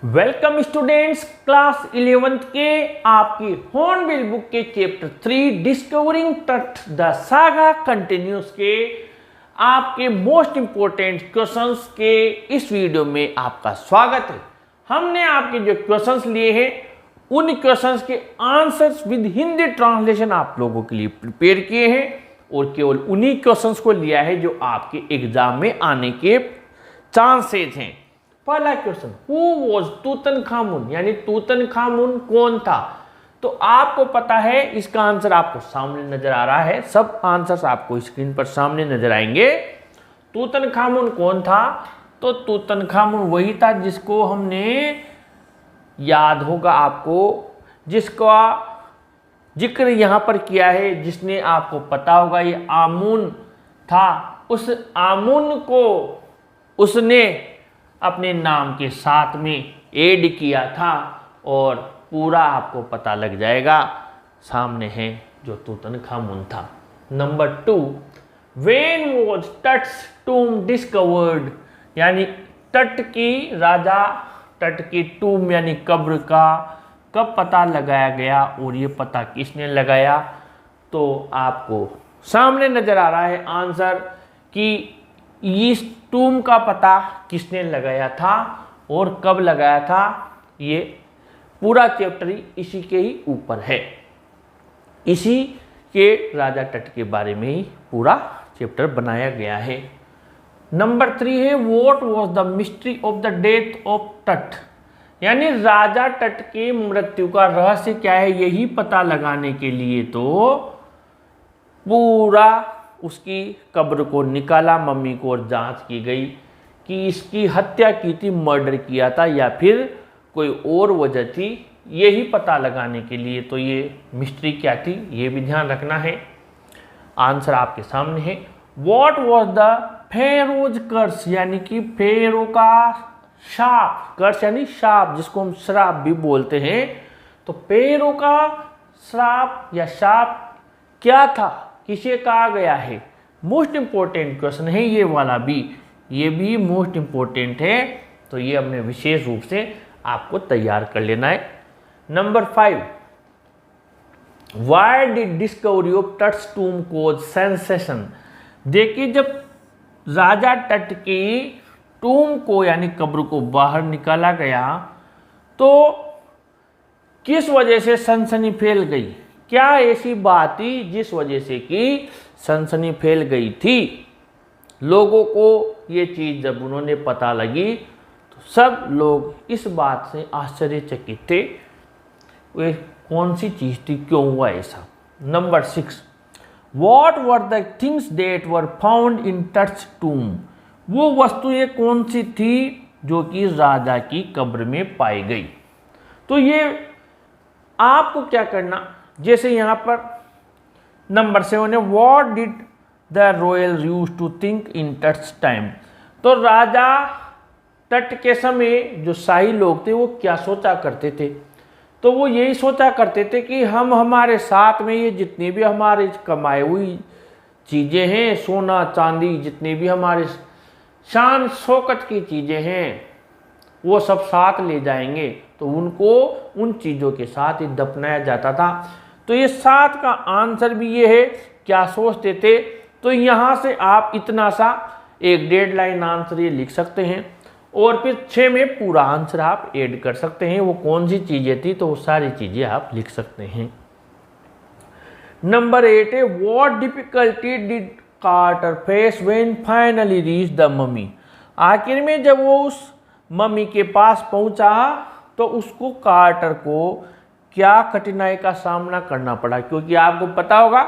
Welcome students, class 11th के आपकी hornbill book के चैप्टर 3 डिस्कवरिंग तट द सागा कंटिन्यूस के आपके मोस्ट इंपोर्टेंट क्वेश्चंस के इस वीडियो में आपका स्वागत है। हमने आपके जो क्वेश्चंस लिए हैं उन क्वेश्चंस के आंसर्स विद हिंदी ट्रांसलेशन आप लोगों के लिए प्रिपेयर किए हैं और केवल उन्हीं क्वेश्चंस को लिया है जो आपके एग्जाम में आने के चांसेस हैं। पहला क्वेश्चन, हु वॉज तूतनखामुन, यानी तूतनखामुन कौन था। तो आपको पता है, इसका आंसर आपको सामने नजर आ रहा है। सब आंसर्स आपको स्क्रीन पर सामने नजर आएंगे। तूतनखामुन कौन था? तो तूतनखामुन वही था जिसको हमने याद होगा आपको, जिसका जिक्र यहां पर किया है, जिसने आपको पता होगा ये आमुन था। उस आमुन को उसने अपने नाम के साथ में ऐड किया था और पूरा आपको पता लग जाएगा। सामने है जो तूतनखामुन था। नंबर 2, व्हेन वाज टट्स टूम डिस्कवर्ड, यानी तट की राजा तट की टूम यानी कब्र का कब पता लगाया गया और ये पता किसने लगाया। तो आपको सामने नजर आ रहा है आंसर कि इस टूम का पता किसने लगाया था और कब लगाया था। ये पूरा चैप्टर ही इसी के ही ऊपर है, इसी के राजा तट के बारे में ही पूरा चैप्टर बनाया गया है। नंबर 3 है, what was the mystery of the death of तट, यानी राजा तट की मृत्यु का रहस्य क्या है, यही पता लगाने के लिए तो पूरा उसकी कब्र को निकाला, मम्मी को, और जांच की गई कि इसकी हत्या की थी, मर्डर किया था या फिर कोई और वजह थी। यही पता लगाने के लिए तो ये मिस्ट्री क्या थी, ये भी ध्यान रखना है। आंसर आपके सामने है। व्हाट वाज द फेरोज कर्स, यानी कि फेरो का शाप, कर्स यानी शाप, जिसको हम श्राप भी बोलते हैं। तो फेरो का श्राप या शाप क्या था, किसे कहा गया है। मोस्ट इंपोर्टेंट क्वेश्चन है ये वाला भी, ये भी मोस्ट इंपोर्टेंट है। तो ये हमने विशेष रूप से आपको तैयार कर लेना है। नंबर 5, why did discovery of Tut's tomb cause sensation. देखिए, जब राजा तट की टूम को यानी कब्र को बाहर निकाला गया तो किस वजह से सनसनी फैल गई। क्या ऐसी बात थी जिस वजह से कि सनसनी फैल गई थी। लोगों को ये चीज़ जब उन्होंने पता लगी तो सब लोग इस बात से आश्चर्यचकित थे, वे कौन सी चीज़ थी, क्यों हुआ ऐसा। नंबर 6, what were the things that were found in Tut's tomb, वो वस्तुएं कौन सी थी जो कि राजा की कब्र में पाई गई। तो ये आपको क्या करना, जैसे यहाँ पर नंबर 7 है, what did the royal use to think in Tut's time. तो राजा तट के समय जो शाही लोग थे वो क्या सोचा करते थे। तो वो यही सोचा करते थे कि हम हमारे साथ में ये जितनी भी हमारे कमाई हुई चीज़ें हैं, सोना चांदी, जितनी भी हमारे शान शौकत की चीज़ें हैं, वो सब साथ ले जाएंगे। तो उनको उन चीज़ों के साथ ही दफनाया जाता था। तो ये 7 का आंसर भी ये है, क्या सोचते थे। तो यहाँ से आप इतना सा एक 1.5 लाइन आंसर ये लिख सकते हैं और फिर 6 में पूरा आंसर आप ऐड कर सकते हैं। वो कौन सी चीज़ें थी, तो वो सारी चीज़ें आप लिख सकते हैं। नंबर 8 है, what difficulty did Carter face when finally reach the mummy. आखिर में जब वो उस मम्मी के पास पहुंचा तो उसको कार्टर को क्या कठिनाई का सामना करना पड़ा, क्योंकि आपको पता होगा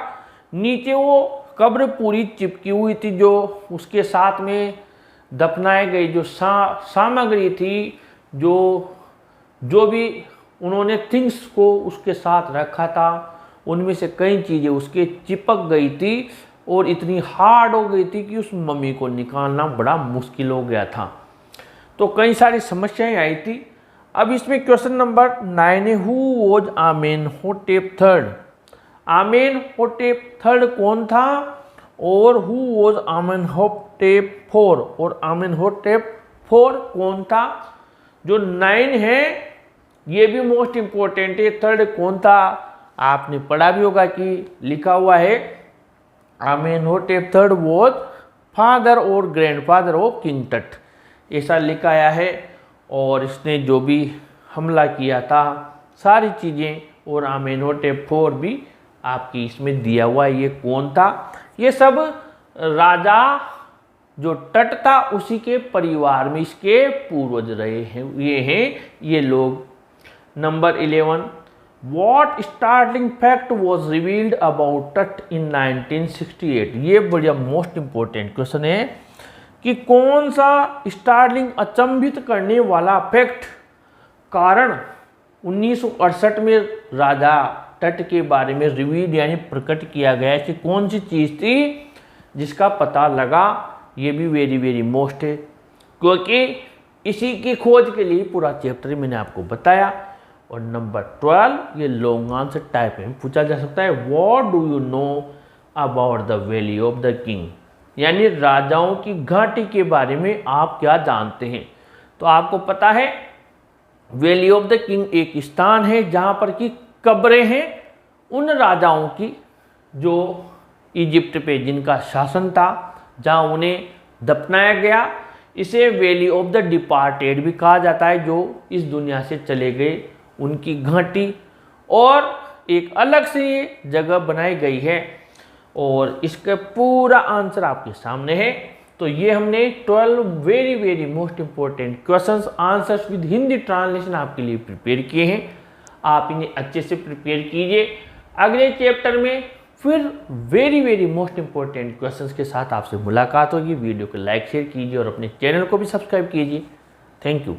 नीचे वो कब्र पूरी चिपकी हुई थी, जो उसके साथ में दफनाई गई जो सामग्री थी, जो भी उन्होंने थिंग्स को उसके साथ रखा था, उनमें से कई चीज़ें उसके चिपक गई थी और इतनी हार्ड हो गई थी कि उस मम्मी को निकालना बड़ा मुश्किल हो गया था। तो कई सारी समस्याएं आई थी। अब इसमें क्वेश्चन नंबर 9 है, हु वॉज आमेनहोटेप III। आमेनहोटेप III कौन था और हु वॉज आमेनहोटेप IV, और आमेनहोटेप IV कौन था। जो 9 है ये भी मोस्ट इंपॉर्टेंट है। थर्ड कौन था, आपने पढ़ा भी होगा कि लिखा हुआ है आमेनहोटेप थर्ड वॉज फादर और ग्रैंडफादर ऑफ किंग टट, ऐसा लिखा आया है। और इसने जो भी हमला किया था सारी चीज़ें, और आमेनहोटेप 4 भी आपकी इसमें दिया हुआ है ये कौन था। ये सब राजा जो टट था उसी के परिवार में इसके पूर्वज रहे हैं, ये हैं ये लोग। Number 11, what startling fact was revealed about टट इन 1968। ये बढ़िया मोस्ट इंपॉर्टेंट क्वेश्चन है कि कौन सा स्टार्टलिंग अचंभित करने वाला फैक्ट कारण 1968 में राजा टट के बारे में रिवील यानी प्रकट किया गया कि कौन सी चीज़ थी जिसका पता लगा। ये भी वेरी वेरी मोस्ट है, क्योंकि इसी की खोज के लिए पूरा चैप्टर मैंने आपको बताया। और नंबर 12 ये लॉन्ग आंसर टाइप में पूछा जा सकता है, what do you know about the valley of the king, यानी राजाओं की घाटी के बारे में आप क्या जानते हैं। तो आपको पता है वैली ऑफ द किंग एक स्थान है जहाँ पर की कब्रें हैं उन राजाओं की जो इजिप्ट पे जिनका शासन था, जहाँ उन्हें दफनाया गया। इसे वैली ऑफ द डिपार्टेड भी कहा जाता है, जो इस दुनिया से चले गए उनकी घाटी, और एक अलग से ये जगह बनाई गई है। और इसका पूरा आंसर आपके सामने है। तो ये हमने 12 very very most important questions answers with Hindi translation आपके लिए प्रिपेयर किए हैं। आप इन्हें अच्छे से प्रिपेयर कीजिए। अगले चैप्टर में फिर very very most important questions के साथ आपसे मुलाकात होगी। वीडियो को लाइक शेयर कीजिए और अपने चैनल को भी सब्सक्राइब कीजिए। Thank you.